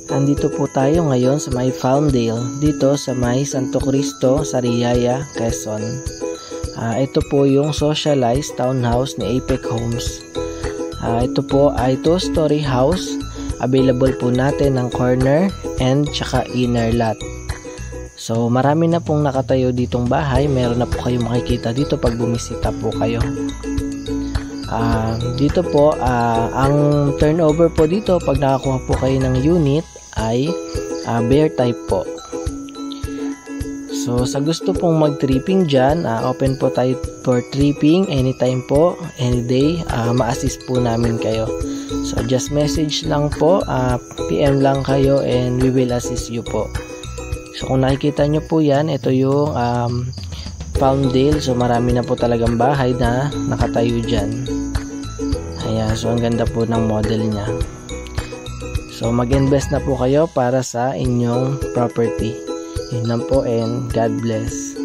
Andito po tayo ngayon sa may Palmdale, dito sa may Santo Cristo, Sariaya, Quezon. Ito po yung socialized townhouse ni Apex Homes. Ito po ay 2-story house. Available po natin ng corner and tsaka inner lot. So marami na pong nakatayo ditong bahay. Meron na po kayong makikita dito pag bumisita po kayo. Dito po ang turnover po dito pag nakakuha po kayo ng unit ay bear type po. So sa gusto pong mag-tripping dyan, open po tayo for tripping anytime po, any day. Ma-assist po namin kayo. So just message lang po, PM lang kayo and we will assist you po. So kung nakikita nyo po yan, ito yung Palmdale. So marami na po talagang bahay na nakatayo dyan. Ayan, so ang ganda po ng model niya. So mag-invest na po kayo para sa inyong property. Yun lang po and God bless.